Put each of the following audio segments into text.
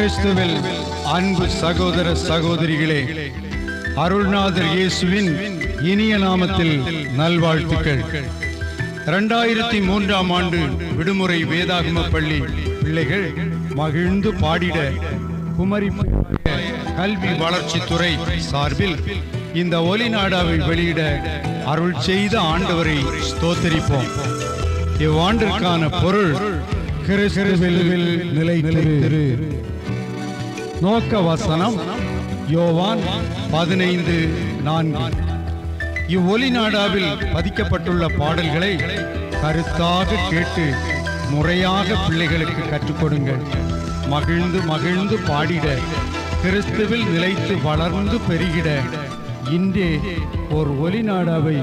கிறிஸ்துவில் அன்பு சகோதர சகோதரிகளே, அருள்நாதர் இயேசுவின் இனிய நாமத்தில் நல்வாழ்த்துக்கள். 2003ஆம் ஆண்டு விடுமுறை வேதாகம பள்ளி பிள்ளைகள் மகிழ்ந்து பாடிட குமரி கல்வி வளர்ச்சித்துறை சார்பில் இந்த ஒலி நாடாவை வெளியிட அருள் செய்த ஆண்டவரை ஸ்தோத்திரிப்போம். இவ்வாண்டிற்கான பொருள் கிறிஸ்துவில் நிலைத்திரு. நோக்க வசனம் யோவான் 15:4. இவ்வொலி நாடாவில் பதிக்கப்பட்டுள்ள பாடல்களை கருத்தாக கேட்டு முறையாக பிள்ளைகளுக்கு கற்றுக் கொடுங்கள். மகிழ்ந்து மகிழ்ந்து பாடிட, கிறிஸ்துவில் நிலைத்து வளர்ந்து பெருகிட இன்றே ஒரு ஒலி நாடாவை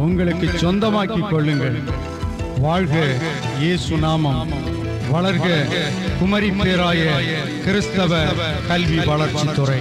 உங்களுக்கு சொந்தமாக்கிக் கொள்ளுங்கள். வாழ்க இயேசு நாமம், வளர்க குமரி பேராய கிறிஸ்தவ கல்வி வளர்ச்சித்துறை.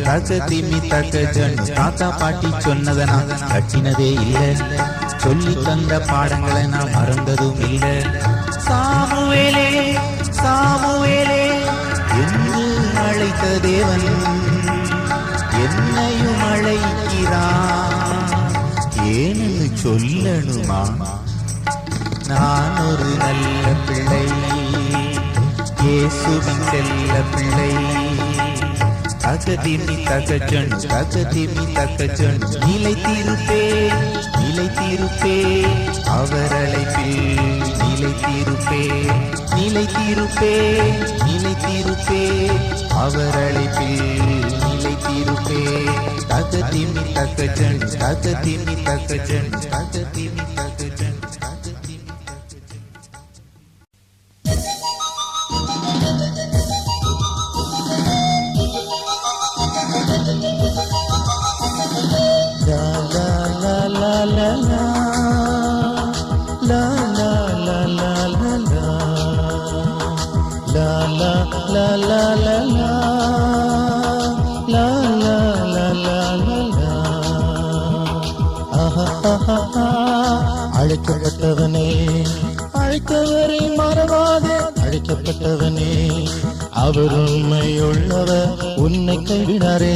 தகதிமி தகஜனு தாத்தா பாட்டி சொன்னதனா கட்டினதே இல்ல, சொல்லி தந்த பாடங்களை நான் மறந்ததும் இல்ல. சாமுவேலே சாமுவேலே என்று அழைத்த தேவன் என்னையும் அழைக்கிறான். ஏன்னு சொல்லணுமா? நான் ஒரு நல்ல பிள்ளை, இயேசுவின் செல்ல பிள்ளை. தகதிமி தகஜனு நிலைத்திருப்பே நிலைத்திருப்பே அவர் அழைப்பில் நிலைத்திருப்பே நிலைத்திருப்பே நிலைத்திருப்பே அவர் அழைப்பில் நிலைத்திருப்பே. தகதிமி தகஜனு தகதிமி தகஜனு தகதிமி தகஜனு. அழைக்கப்பட்டவனே, அழைத்தவரை மறவாதே. அழைக்கப்பட்டவனே, அவர் உண்மையுள்ளவர், உன்னை கைவிடாரே.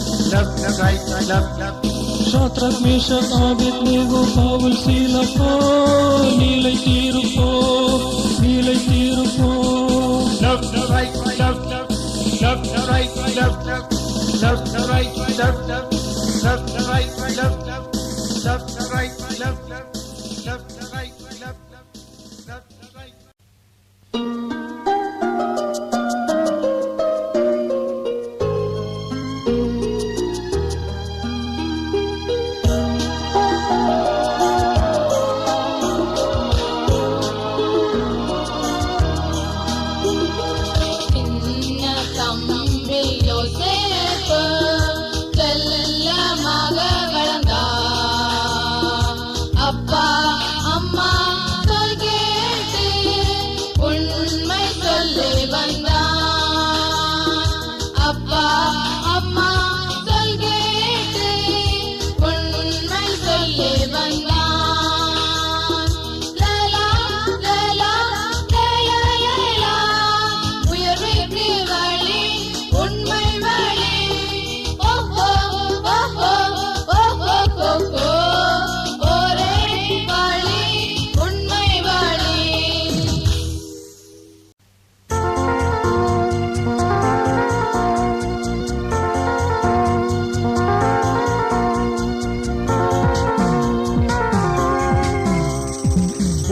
Shadrach, Meshach, Abednego, Paul, Sila, நீலை தீருப்போ, நீலை தீருப்போ. Left, right, left, left, right, left, left, right, left, left, right, left, left, right, left, left, right, left, left, right.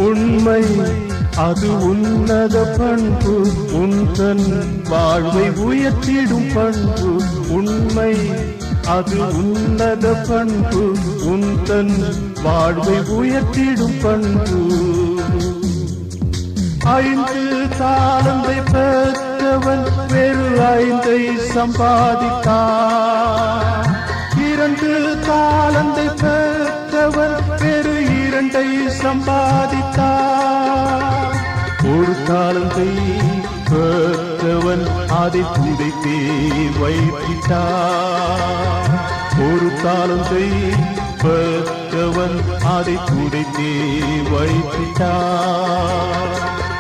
உண்மை அது உன்னத பண்பு, உந்தன் வாழ்வை உயர்த்திடும் பண்பு. உண்மை அது உன்னத பண்பு, உந்தன் வாழ்வை உயர்த்திடும் பண்பு. 5 தாளந்தை பெற்றவன் வேறு 5 சம்பாதித்தான். 2 தாளந்தை பெற்றவன் வேறு 2 சம்பாதித்தான். 1 தாளந்தை பெற்றவன் அதை புதைத்தே வைத்திட்டான். 1 தாளந்தை பெற்றவன் அதை புதைத்தே வைத்திட்டான்.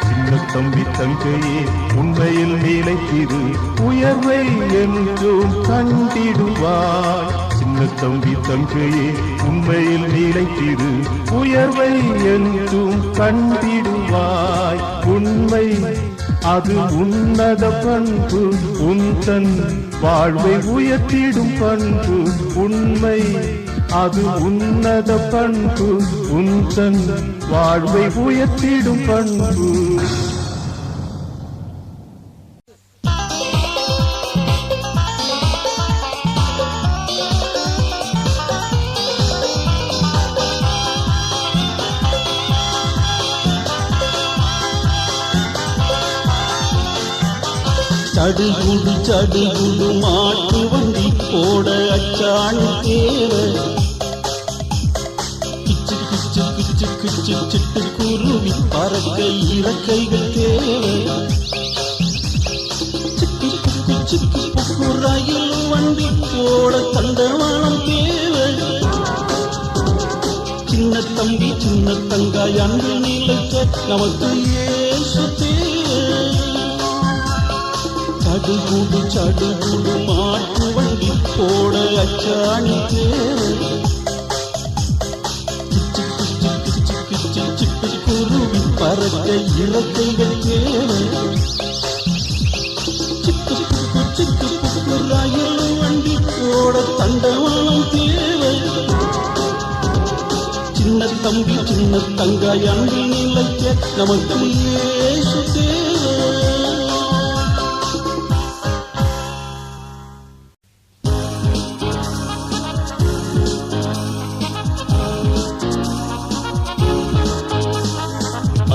சின்ன தம்பி தங்கையே உண்மையில் நிலைத்திரு, உயர்வை என்றும் கண்டிடுவாய். சின்ன தம்பி தங்கையே உண்மையில் நிலைத்திரு, உயர்வை என்றும் கண்டிடுவாய். உண்மை அது உன்னத பண்பு, உந்தன் வாழ்வை உயர்த்திடும் பண்பு. உண்மை அது உன்னத பண்பு, உந்தன் வாழ்வை உயர்த்திடும் பண்பு. சடுகுடு சடுகுடு மாட்டு வண்டி போட அச்சாணி தேவை. கிச்சு கிச்சு கிச்சு கிச்சு சிட்டு குருவி பறக்க இறக்கைகள் தேவை. சிக்கு புக்கு சிக்கு புக்கு ரயில் வண்டி போட தண்டவாளம் தேவை. சின்ன தம்பி சின்ன தங்காய் அன்பு நிலைக்க நமக்கு இயேசு தேவை. சடுகுடு சடுகுடு மாட்டு வண்டி போட அச்சாணி தேவை. கிச்சு கிச்சு கிச்சு கிச்சு சிட்டு குருவி பறக்க இறக்கைகள் தேவை. சிக்கு புக்கு சிக்கு புக்கு ரயில் வண்டி போட தண்டவாளம் தேவை. சின்ன தம்பி சின்ன தங்காய் அன்பு நிலைக்க நமக்கு இயேசு தேவை.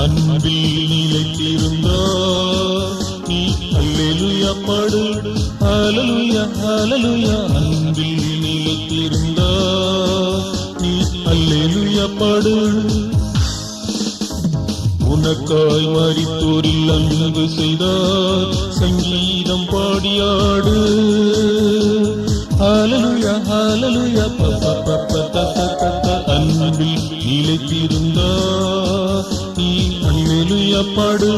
அன்பில் நிலைத்திருந்தால் நீ அல்லேலூயா பாடு, ஹல்லேலூயா ஹல்லேலூயா. அன்பில் நிலைத்திருந்தால் நீ அல்லேலூயா பாடு. உனக்காய் மரித்தோரில் அன்பு செய்தார் சங்கீதம் பாடியாடு. ஹல்லேலூயா ஹல்லேலூயா. அன்பில் நிலைத்திருந்தால் நீ அல்லேலூயா பாடு.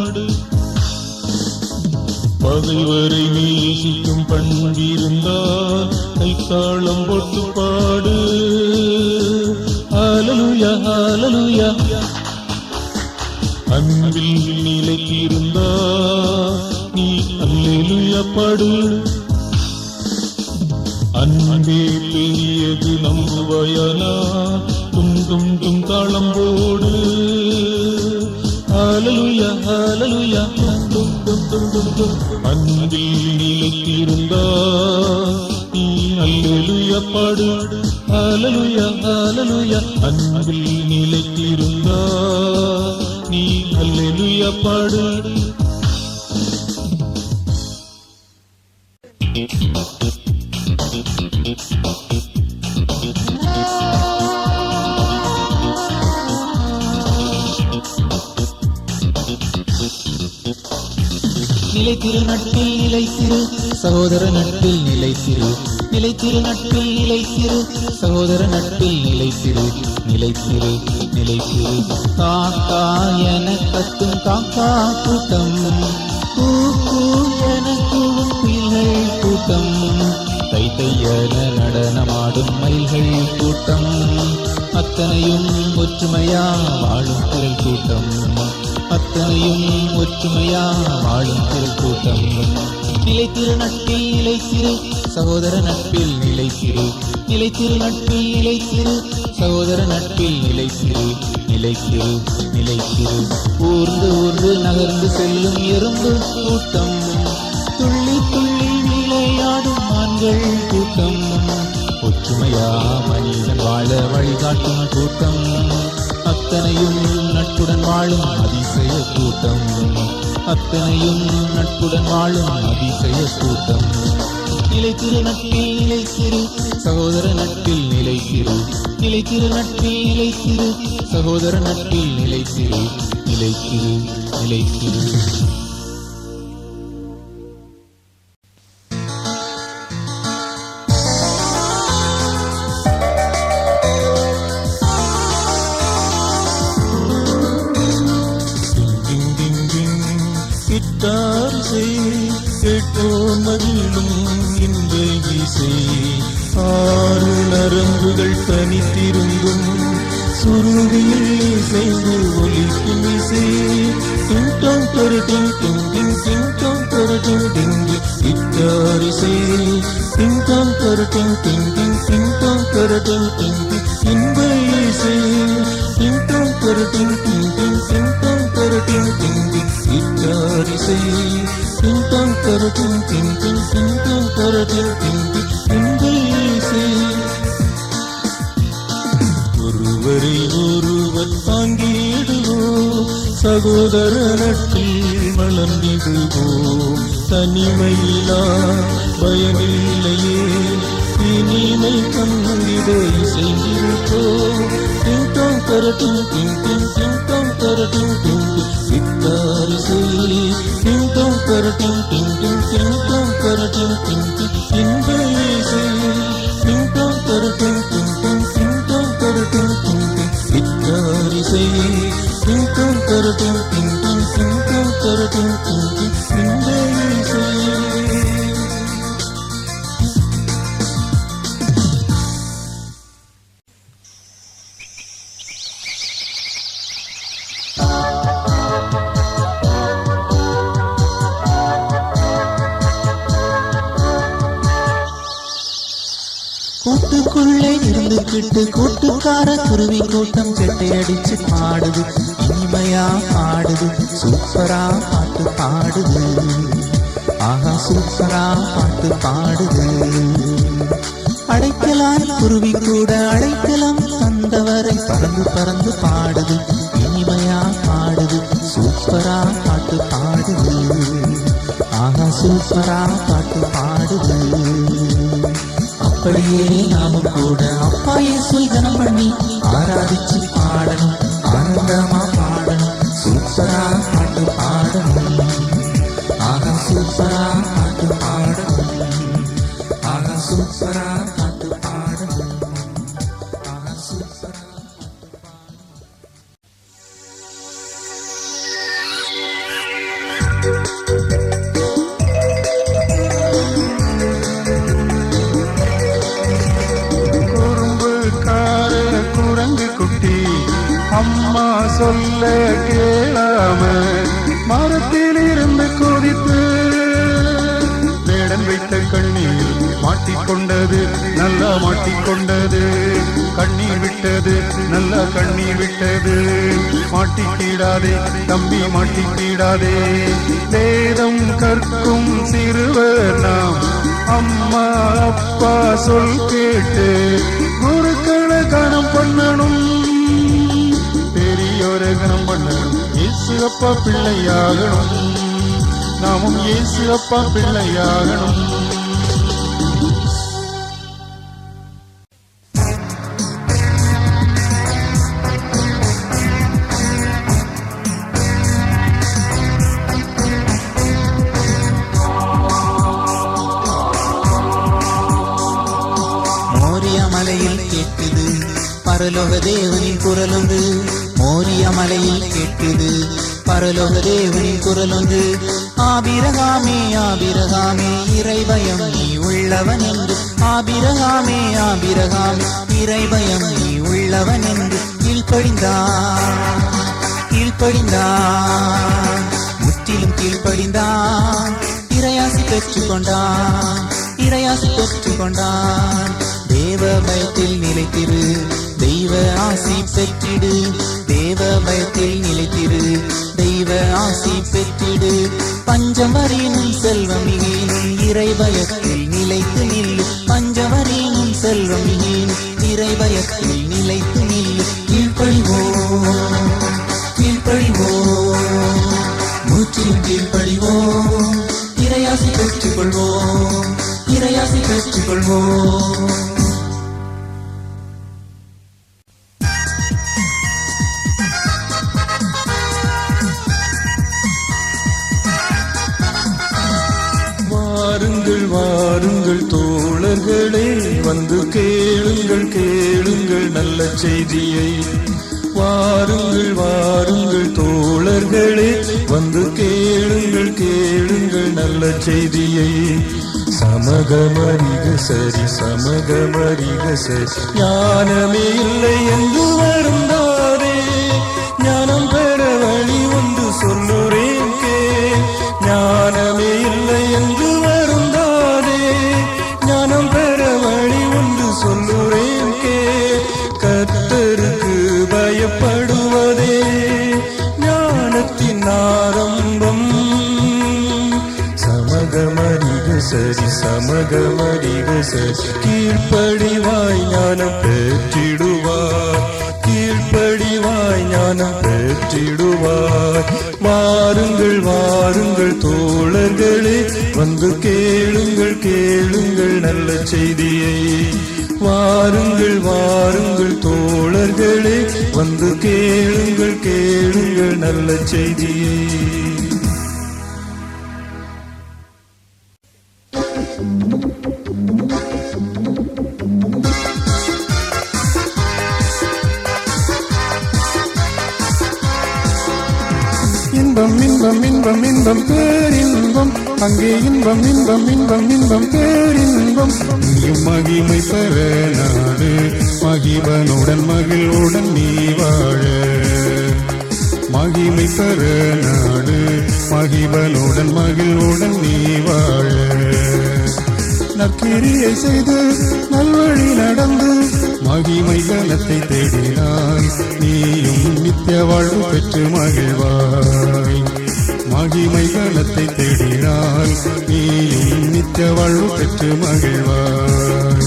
பகைவரை நேசிக்கும் பண்பிருந்தால் கைத்தாளம் போட்டு பாடு. ஹல்லேலூயா ஹல்லேலூயா. அன்பில் நிலைத்திருந்தா நீ அல்லேலூயா பாடு. அன்பே பெரியது நம்புவாயானா தும் தும் தும் தாளம் போடு. ஹல்லேலூயா ஹல்லேலூயா. அன்பில் நிலைத்திருந்தா நீ அல்லேலூயா பாடு. ஹல்லேலூயா ஹல்லேலூயா. அன்பில் நிலைத்திருந்தா நீ அல்லேலூயா பாடு. நிலைத்திரு நட்பில் நிலைத்திரு சகோதர நட்பில் நிலைத்திரு. நிலைத்திரு நட்பில் நிலைத்திரு சகோதர நட்பில் நிலைத்திரு. நிலைத்திரு நிலைத்திரு. காக்கா என கத்தும் காக்கா கூட்டம், கூ கூ என கூவும் குயில்கள் கூட்டம், தை தையென நடனமாடும் மயில்கள் கூட்டம், அத்தனையும் ஒற்றுமையா வாழும் திரள் கூட்டம், அத்தனையும் ஒற்றுமையா வாழும் திரள் கூட்டம். நிலைத்திரு நட்பில் நிலைத்திரு சகோதர நட்பில் நிலைத்திரு. நிலைத்திரு நட்பில் நிலைத்திரு சகோதர நட்பில் நிலைத்திரு. நிலைத்திரு நிலைத்திரு. ஊர்ந்து ஊர்ந்து நகர்ந்து செல்லும் எறும்பு கூட்டம், துள்ளி துள்ளி விளையாடும் மான்கள் கூட்டம், ஒற்றுமையா மனிதன் வாழ வழிகாட்டும் கூட்டம், அத்தனையும் நட்புடன் வாழும் அதிசய கூட்டம், அத்தனையும் நட்புடன் வாழும் அதிசய கூட்டம். நிலைத்திரு நட்பில் நிலைத்திரு சகோதர நட்பில் நிலைத்திரு. நிலைத்திரு நட்பில் நிலைத்திரு சகோதர நட்பில் நிலைத்திரு. நிலைத்திரு நிலைத்திரு. கேட்போம் மகிழும் இந்த இசை. ஆறு நரம்புகள் தனித்திருந்தும் சுருதியில் இசைந்து ஒலிக்கும் இசை. டிங்டாங் தரட்டிங் டிங் டிங் டிங்டாங் தரட்டிங் டிங் கிட்டார் இசை. டிங்டாங் தரட்டிங் டிங் டிங் டிங்டாங் தரட்டிங் டிங் இன்ப இசை. டிங்டாங் தரட்டிங் டிங் டிங் டிங்டாங் தரட்டிங் டிங் கிட்டார் இசை. டிங்டாங் தரட்டிங் டிங் டிங் டிங்டாங் தரட்டிங் டிங் இன்ப இசை. ஒருவரை ஒருவர் தாங்கிடுவோம், சகோதர நட்பில் மலர்ந்திடுவோம். தனிமையிலா பயமில்லையே, இனிமை கண்டிட இசைந்திருப்போம். டிங்டாங் தரட்டிங் டிங் டிங் டிங்டாங் தரட்டிங் டிங் கிட்டார் இசை. டிங்டாங் தரட்டிங் டிங் டிங் டிங்டாங் தரட்டிங் டிங் இன்ப இசை. டிங்டாங் தரட்டிங் டிங் டிங் டிங்டாங் தரட்டிங் டிங் கிட்டார் இசை. டிங்டாங் தரட்டிங் டிங் டிங் டிங்டாங் தரட்டிங் டிங் இன்ப இசை. கூட்டுக்குள்ளே இருந்துகிட்டு கூட்டுக்கார குருவி கூட்டம் செட்டை அடிச்சு பாடுது, இனிமையா பாடுது, சூப்பரா பாட்டு பாடுது, ஆஹா சூப்பரா பாட்டு பாடுது. அடைக்கலாம் குருவி கூட அடைக்கலாம் தந்தவரை பறந்து பறந்து பாடுது, இனிமையா பாடுது, சூப்பரா பாட்டு பாடுது, ஆஹா சூப்பரா பாட்டு பாடுது. அப்படியே நாமும் கூட அப்பா இயேசுவை கனம் பண்ணி ஆராதிச்சு பாடணும், ஆனந்தமா பாடணும், சூப்பரா பாட்டு பாடணும், ஆக சூப்பரா பாட்டு பாடணும், ஆக சூப்பரா பாட்டு பாடணும், ஆக சூப்பரா பாட்டு பாடணும். சொல்ல கேளாம மரத்தில் இருந்து குதித்து வேடன் வைத்த கண்ணீர் மாட்டிக்கொண்டது, நல்லா மாட்டிக்கொண்டது. கண்ணீர் விட்டது, நல்லா கண்ணீர் விட்டது. மாட்டிக்கிடாதே தம்பி, மாட்டிக்கிடாதே. வேதம் கற்கும் சிறுவர் நாம், அம்மா அப்பா சொல் கேட்டு குருக்களை கணம் பண்ணணும், பெரியோரை கணம் பண்ணணும். இயேசு அப்பா பிள்ளையாகணும், நாமும் இயேசு அப்பா பிள்ளையாகணும். மலையில் கேட்குது பரலோக தேவனின் குரலொன்று, மோரிய மலையில் கேட்குது பரலோக தேவனின் குரலொன்று. ஆபிரகாமே ஆபிரகாமே இறைபயம் நீ உள்ளவன் என்று, ஆபிரகாமே ஆபிரகாமே இறைபயம் நீ உள்ளவன் என்று கீழ்ப்படிந்தான் கீழ்ப்படிந்தான், முற்றிலும் கீழ்ப்படிந்தான். இறையாசி பெற்றுக்கொண்டான் இறையாசி பெற்றுக்கொண்டான். தேவ பயத்தில் நிலைத்திரு, தெய்வ ஆசி பெற்றிடு. தேவ பயத்தில் நிலைத்திரு, தெய்வ ஆசி பெற்றிடு. பஞ்சவரீனும் செல்வம் மிகேனும் இறை பயத்தில் நிலைத்து நில்லு, பஞ்சவரீனும் செல்வம் மிகேனும் இறை பயத்தில் நிலைத்து நில்லு. கீழ்ப்படிவோம் கீழ்ப்படிவோம், மூச்சில் கீழ்ப்படிவோம். இறையாசி பெற்றுக்கொள்வோம் இறையாசி பெற்றுக்கொள்வோம். வாருங்கள் வாருங்கள் தோழர்களே, வந்து கேளுங்கள் கேளுங்கள் நல்ல செய்தியை. வாருங்கள் வாருங்கள் தோழர்களே, வந்து கேளுங்கள் கேளுங்கள் நல்ல செய்தியை. சமகமரிக சரி சமகமரிக சரி, ஞானமே இல்லை என்று வருந்தாதே, ஞானம் பெற வழி ஒன்று சொல்லுறேன் கே. ஞானமே இல்லை என்று வருந்தாதே, ஞானம் பெற வழி ஒன்று சொல்லுறேன் கே. கர்த்தருக்கு பயப்படுவதே ஞானத்தின் ஆரம்பம். சமகமரிக சரி சமகமரிக சரி, கீழ்ப்படிவாய் ஞானம் பெற்றிடுவார், கீழ்ப்படிவாய் ஞானம் பெற்றிடுவார். வாருங்கள் வாருங்கள் தோழர்களே, வந்து கேளுங்கள் கேளுங்கள் நல்ல செய்தியை. வாருங்கள் வாருங்கள் தோழர்களே, வந்து கேளுங்கள் கேளுங்கள் நல்ல செய்தியை. இன்பம் இன்பம் இன்பம் இன்பம் பேரின்பம், அங்கே இன்பம் இன்பம் இன்பம் இன்பம் பேரின்பம். இங்கும் மகிமை பெற நாடு, மகிபனுடன் மகிழ்வுடன் நீ வாழ. மகிமை பெற நாடு, மகிபனுடன் மகிழ்வுடன் நீ வாழ. நற்கிரியை செய்து நல்வழி நடந்து மகிமை கனத்தை தேடினாய், நீயும் நித்திய வாழ்வு பெற்று மகிழ்வாய். மகிமை கனத்தை தேடினாய், நீயும் நித்திய வாழ்வு பெற்று மகிழ்வாய்.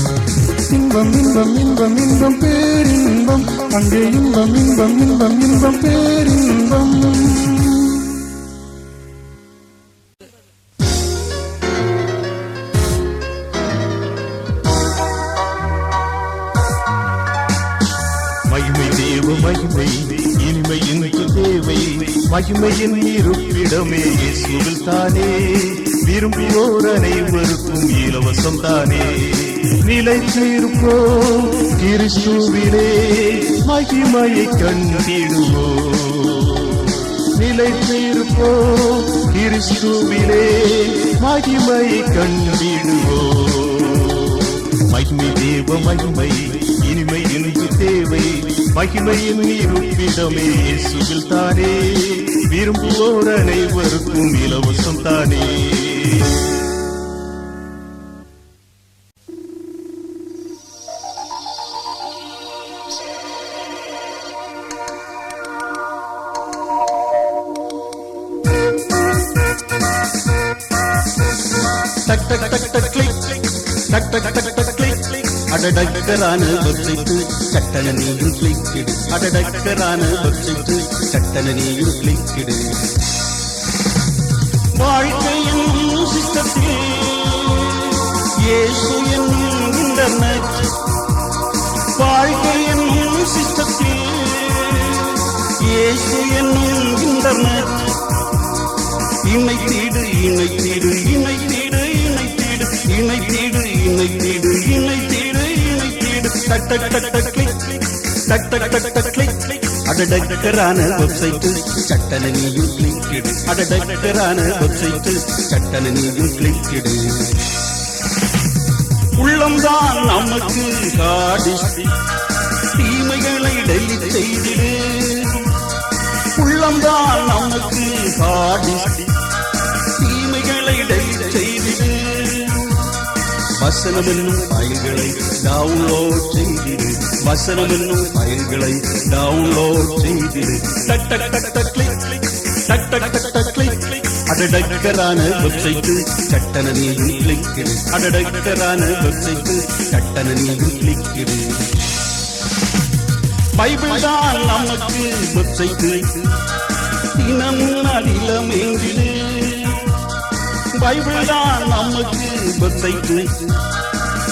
இன்பம் இன்பம் இன்பம் இன்பம் பேரின்பம், அங்கே இன்பம் இன்பம் இன்பம் இன்பம் பேரின்பம். மகிமை தேவ மகிமை இனிமை எனக்கு தேவை, மகிமையின் இருப்பிடமே இயேசுவில் தானே. விரும்பியோர் அனைவருக்கும் இலவசம் தானே. நிலைத்திருப்போம் கிறிஸ்துவிலே, மகிமையை கண்டிடுவோம். நிலைத்திருப்போம் கிறிஸ்துவிலே, மகிமையை கண்டிடுவோம். மகிமை தேவ மகிமை இனிமை எனக்கு தேவை, மகிமையின் இருப்பிடமே இயேசுவில் தானே, விரும்புவோர் அனைவருக்கும் இலவசம் தானே. டக் டக் டக் டக் கிளிக் டக் டக் டக் டக் கிளிக் அடடக்கரான வெப்சைட் சட்டன நீயும் கிளிக்கிடு. அடடக்கரான வெப்சைட் சட்டன நீயும் கிளிக்கிடு. வாழ்க்கையின் சிஸ்டத்தில் இயேசு என்னும் இன்டர்நெட். வாழ்க்கையின் சிஸ்டத்தில் இயேசு என்னும் இன்டர்நெட். இணை தேடு இணை தேடு இணை தேடு இணை தேடு இணை தேடு இணை தேடு இணை தேடு இணை தேடு. டக் டக் டக் டக் கிளிக் டக் டக் டக் டக் கிளிக் அடடக்கரான வெப்சைட் சட்டன நீயும் கிளிக்கிடு. அடடக்கரான வெப்சைட் சட்டன நீயும் கிளிக்கிடு. உள்ளம்தான் நமக்கு காடிஸ்தி, தீமைகளை டெலிட் செய்திடு. உள்ளம்தான் நமக்கு காடிஸ்தி, தீமைகளை டெலிட் செய்திடு. வசனம் என்னும் ஃபைல்களை டவுன்லோட் செய்திடு. வசனம் என்னும் ஃபைல்களை டவுன்லோட் செய்திடு. டக் டக் டக் டக் கிளிக் டக் டக் டக் டக் கிளிக் அடடக்கரான வெப்சைட் சட்டன நீயும் கிளிக்கிடு. அடடக்கரான வெப்சைட் சட்டன நீயும் கிளிக்கிடு. பைபிள் தான் நமக்கு வெப்சைட், தினம் அதிலமேங்கிடு. பைபிள் தான் நமக்கு வெப்சைட்,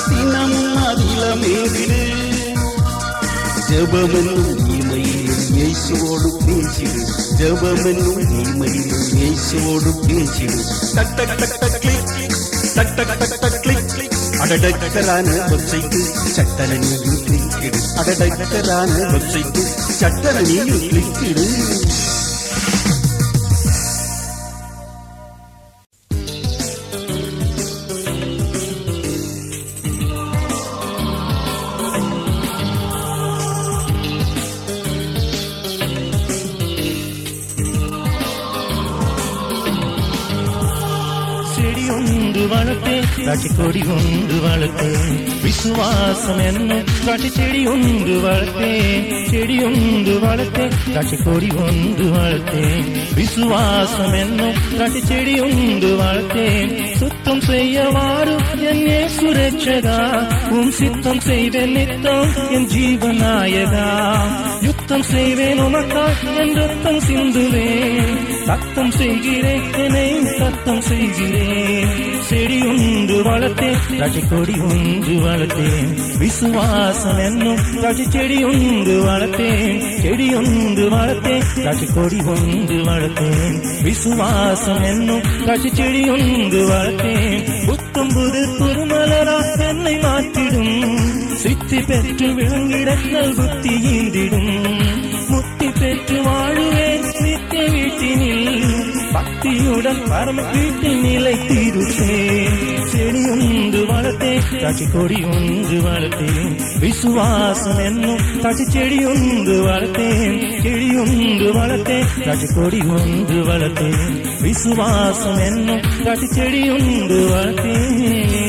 தினம் அதிலமேங்கிடு. ஜெபமென்னும் இமையிலும் இயேசுவோடு பேசிடு. ஜெபமென்னும் இமையிலும் இயேசுவோடு பேசிடு. டக் டக் டக் டக் கிளிக் டக் டக் டக் டக் கிளிக் அடடக்கரான வெப்சைட் சட்டன நீயும் கிளிக்கிடு. அடடக்கரான வெப்சைட் சட்டன நீயும் கிளிக்கிடு. காட்சி கொடி ஒன்று வளர்த்தேன், விசுவாசம் என்னும் காட்சி செடி ஒன்று வளர்த்தேன். செடி ஒன்று வளர்த்தேன், காட்சி கொடி ஒன்று வளர்த்தேன். விசுவாசம் என்னும் காட்சி செடி ஒன்று வளர்த்தேன். சுத்தம் செய்யவாறு என் இயேசு ரட்சகா, உம் சித்தம் செய்வேன் நித்தம் என் ஜீவநாயகா. யுத்தம் செய்வேன் உமக்கா என் ரத்தம் சிந்துவேன். சத்தம் செய்கிறேன் என்னை சத்தம் செய்கிறேன். செடி ஒன்று வளர்த்தேன், காட்சி கொடி ஒன்று வளர்த்தேன். விசுவாசம் என்னும் காட்சி செடி ஒன்று வளர்த்தேன். செடி ஒன்று வளர்த்தேன், காட்சி கொடி ஒன்று வளர்த்தேன். விசுவாசம் என்னும் காட்சி செடி ஒன்று வளர்த்தேன். புத்தம் புது புதுமலரா என்னை மாற்றிடும். சித்தி பெற்று விளங்கிட நல் புத்தி ஈந்திடும். முத்தி பெற்று வாழுவேன் நித்திய வீட்டினில். பக்தியுடன் பரம வீட்டில் நிலை தீருச்சேன். செடி ஒன்று வளர்த்தேன், காட்சி கொடி ஒன்று வளர்த்தேன். விசுவாசம் என்னும் காட்சி செடி ஒன்று வளர்த்தேன். செடி ஒன்று வளர்த்தேன், காட்சி கொடி ஒன்று வளர்த்தேன். விசுவாசம் என்னும் காட்சி செடி ஒன்று வளர்த்தேன்.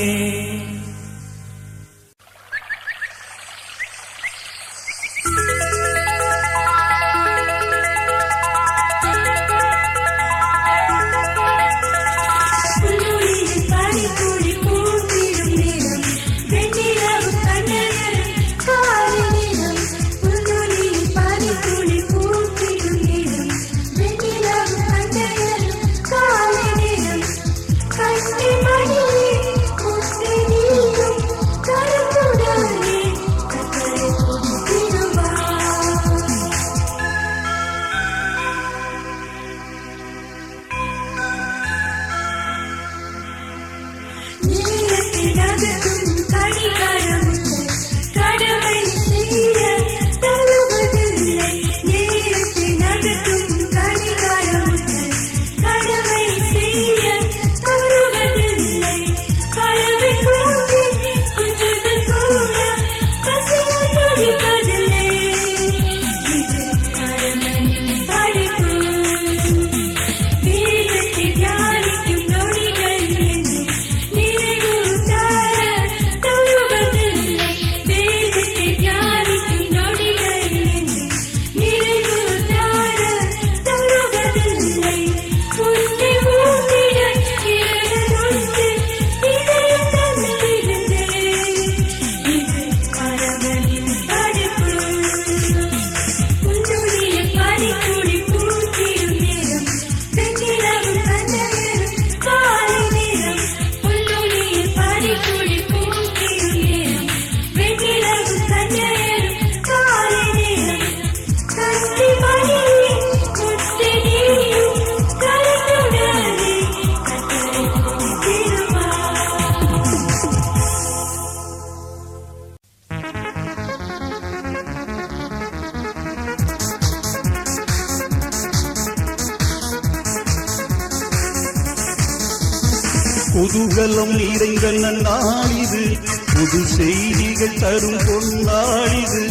குதூகலம் நிறைந்த நன்னாளிது, புது செய்திகள் தரும் பொன்னாளிது.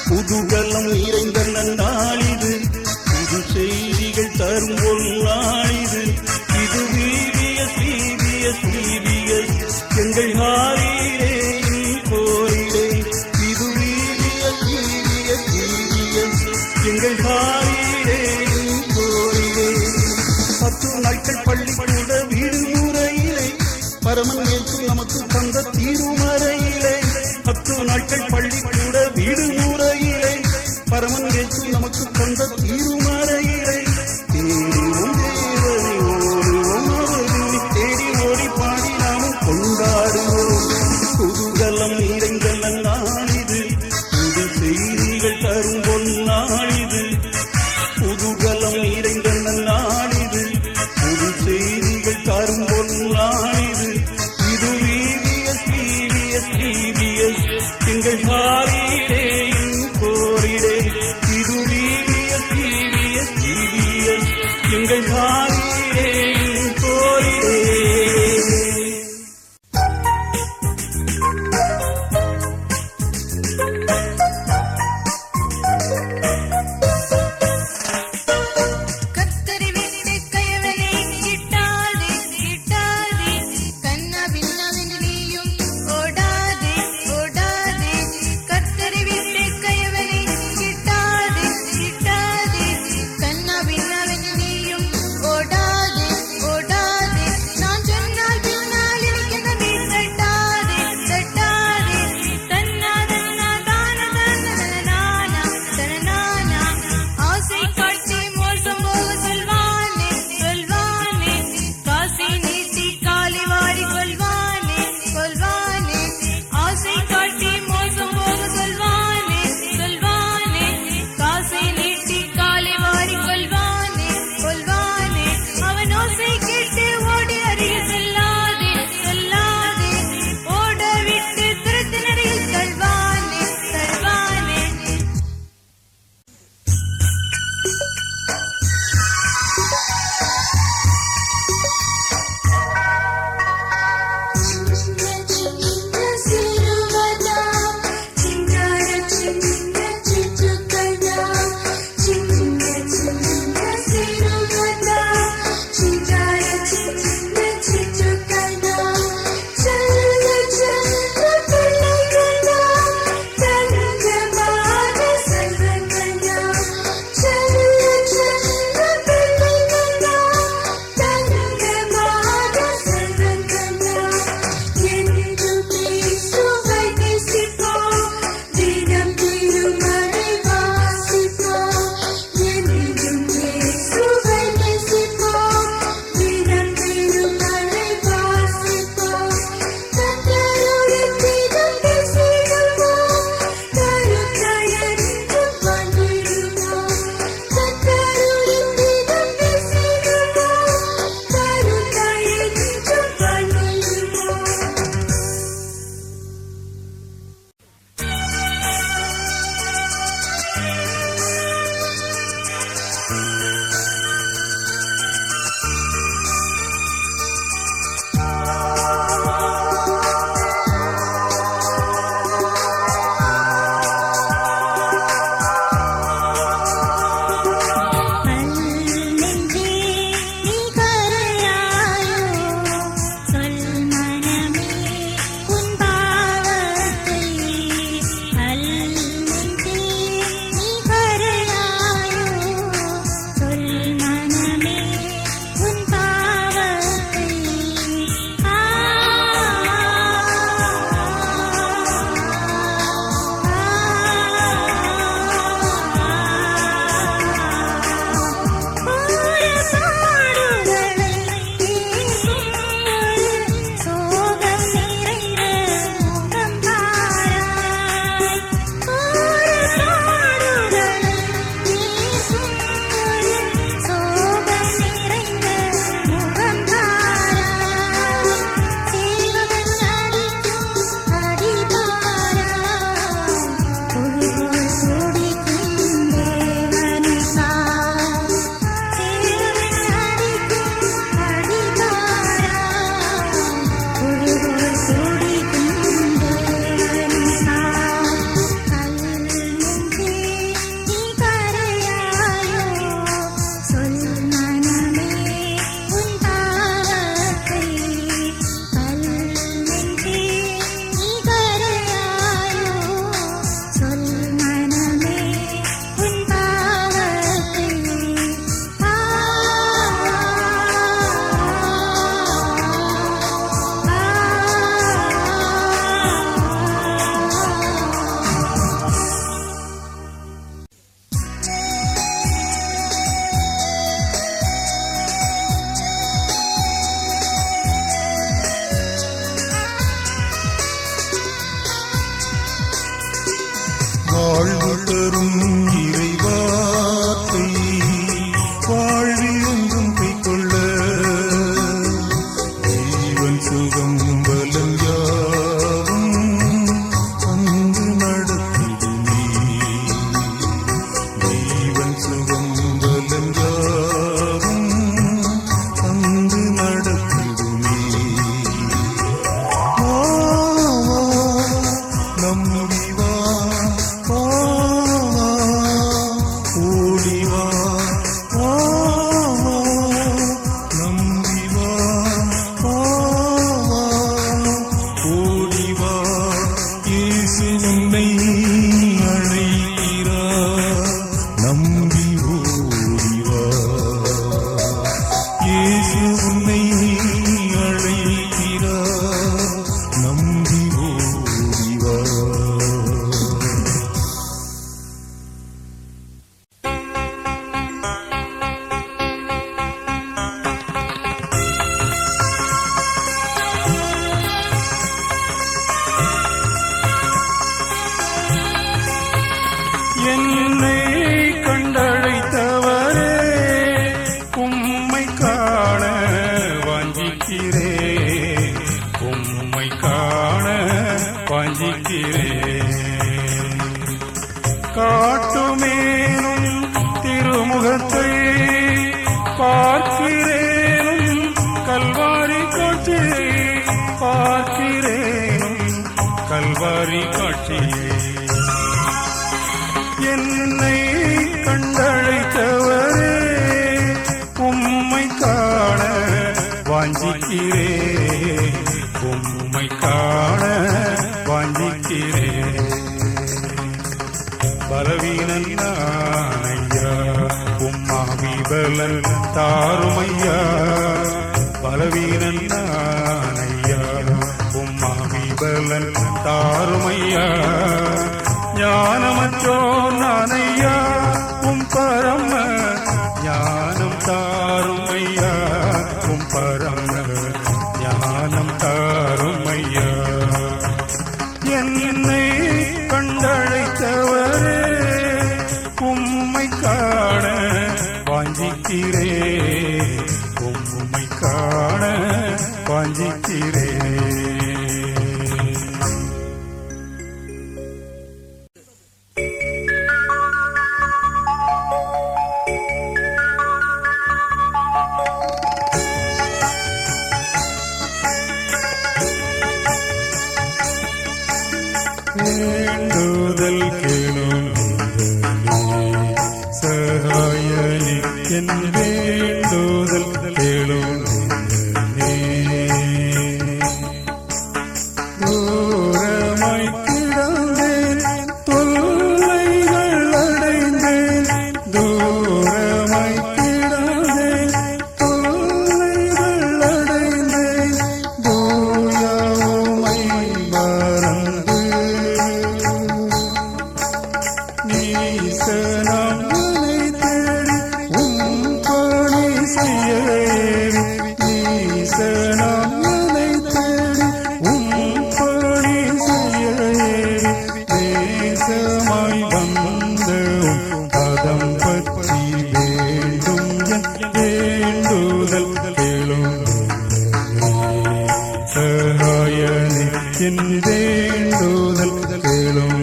குதூகலம் நிறைந்த நன்னாளிது, புது செய்திகள் தரும் பொன்னாளிது. இது VBS எங்கள் ஹாரிடே கோரிடே. இது VBS எங்கள் ஹாரிடே கோரிடே. 10 நாட்கள் பள்ளிக்கூட விடுமுறையிலே பரமன் இயேசு நமக்கு தந்த தீருமறையிலே. 10 நாட்கள் பள்ளிக்கூட விடுமுறையிலே பரமன் இயேசு நமக்கு தந்த தீருமறையிலே. தேடிவோம் தேவனை ஓடுவோம் அவரை தேடி ஓடி பாடி நாமும் கொண்டாடுவோம். குதூகலம் நிறைந்த நன்னாளிது, புது செய்திகள் தரும் பொன்னாளிது. குதூகலம் நிறைந்த நன்னாளிது, புது செய்திகள் தரும் பொன்னாளிது. இது VBS எங்கள் ஹாரிடே கோரிடே. இது VBS ஜீவன் சுகம் பலம் யாவும் அங்கு நடத்திடுமே. ஜீவன் சுகம் பலம் யாவும் அங்கு நடத்திடுமே. நம்பி வா ஓடி வா நம்பி வா ஓடி வா இயேசு உன்னை அழைக்கிறார். நம்பி ஓடி வா இயேசு உன்னை அழைக்கிறார். நம்பி ஓடி வா. என்னை கண்டழைத்தவரே உம்மை காண வாஞ்சிக்கிறேன். உம்மை காண வாஞ்சிக்கிறேன். காட்டுமேனும் திருமுகத்தை பார்க்கிறேனும் கல்வாரி காட்சியை பார்க்கிறேனும் கல்வாரி காட்சியை. என்னை கண்டழைத்தவரே உம்மை காண வாஞ்சிக்கிறேன். உம்மை காண வாஞ்சிக்கிறேன். பலவீனன் நானையா உம்மாவி பலன் தாருமையா. பலவீனன் நானையா உம்மாவி பலன் தாருமையா. ஞானமற்றோ நானையா உம் பரம ஞானம் தாருமையா. உம் பரம ஞானம் தாருமையா. என்னை கண்டழைத்தவரே உம்மை காண வாஞ்சிக்கிறேன். உம்மை காண வாஞ்சிக்கிறேன். வேண்டுதல் கேளும் சகாயனி என் வேண்டுதல் கேளும். தூரமாய் கிடந்தேன் தொல்லைகள் அடைந்தேன். தூரமாய் கிடந்தேன் தொல்லைகள் அடைந்தேன். தூயமை மறந்து நீசனம் தேடி உம் பணி செய்ய. நீசனம் தேடி உம் பணி செய்ய. தேசமாய் வந்த பதம் பற்றி வேண்டும் வேண்டுதல் கேளும். சகாயனே என் வேண்டுதல் கேளும்.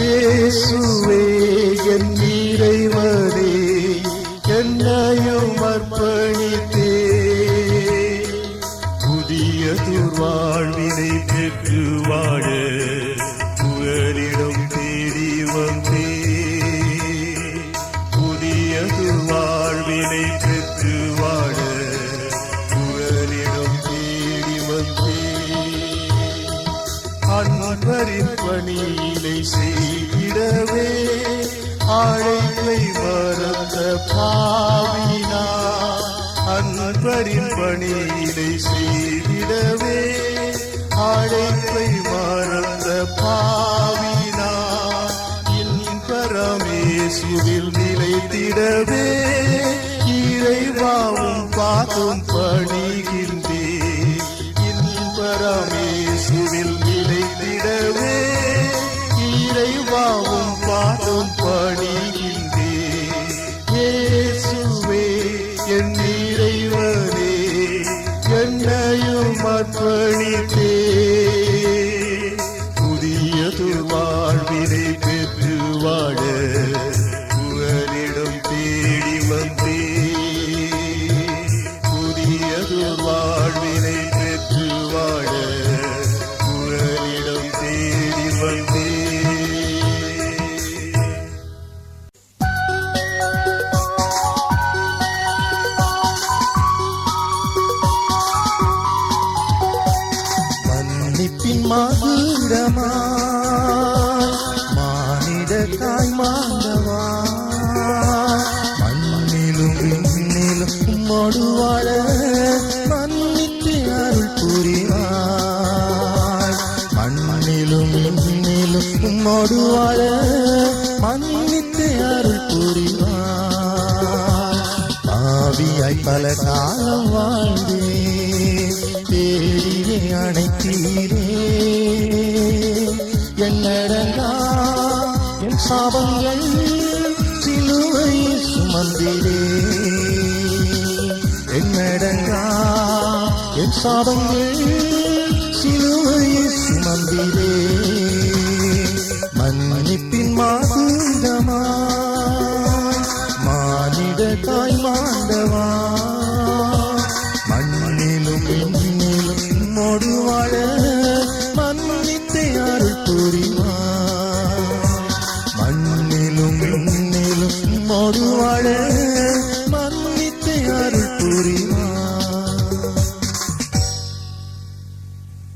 இயேசுவே என் இறைவனே என்னையும் அர்ப்பணித்தே. புதிய துர்வாழ்வினை பெற்று வாழ புகலிடம் தேடி வந்தே. புதிய துர்வாழ்வினை பெற்று வாழ புகலிடம் தேடி வந்தே. அன்பரின் பணியினை செய்திடவே அழைப்பை மறந்த பாவினா. அன்பரின் பணியினை செய்திடவே நிலைத்திடவே இறைவாவும் பாதம் பணிகின்றேன். இன்பரமேசுவில் நிலைத்திடவே இறைவாவும் பாதம் பணிகின்றேன். இயேசுவே என் இறைவனே, என்னையும் அர்ப்பணித்தே புதியது வாழ்வினை பெற்று வாழ புகலிடம் தேடி வந்தே. புதியது வாழ்வினை பெற்று வாழ புகலிடம் தேடி வந்தே. மன்னிப்பின் மதுரமா மானிடத்தாய் மாண்டவா, மண்ணிலும் விண்ணிலும் உம்மோடு வாழ மன்னித்து அருள் புரிவாய். மண்ணிலும் விண்ணிலும் உம்மோடு வாழ மன்னித்து அருள் புரிவாய். பாவியாய் பல காலம் வாழ்ந்தே தேடியே அணைத்தீரே. என்னடங்கா என் சாபங்கள் சிலுவை சுமந்திரே. என்னடங்கா என் சாபங்கள் சிலுவை சுமந்திரே. மன்னிப்பின் மாதுரமா மானிட தாய் மாண்டவா, மண்ணிலும் விண்ணிலும் உம்மோடு வாழ மன்னித்து அருள் புரிவாய். மண்ணிலும் விண்ணிலும் உம்மோடு வாழ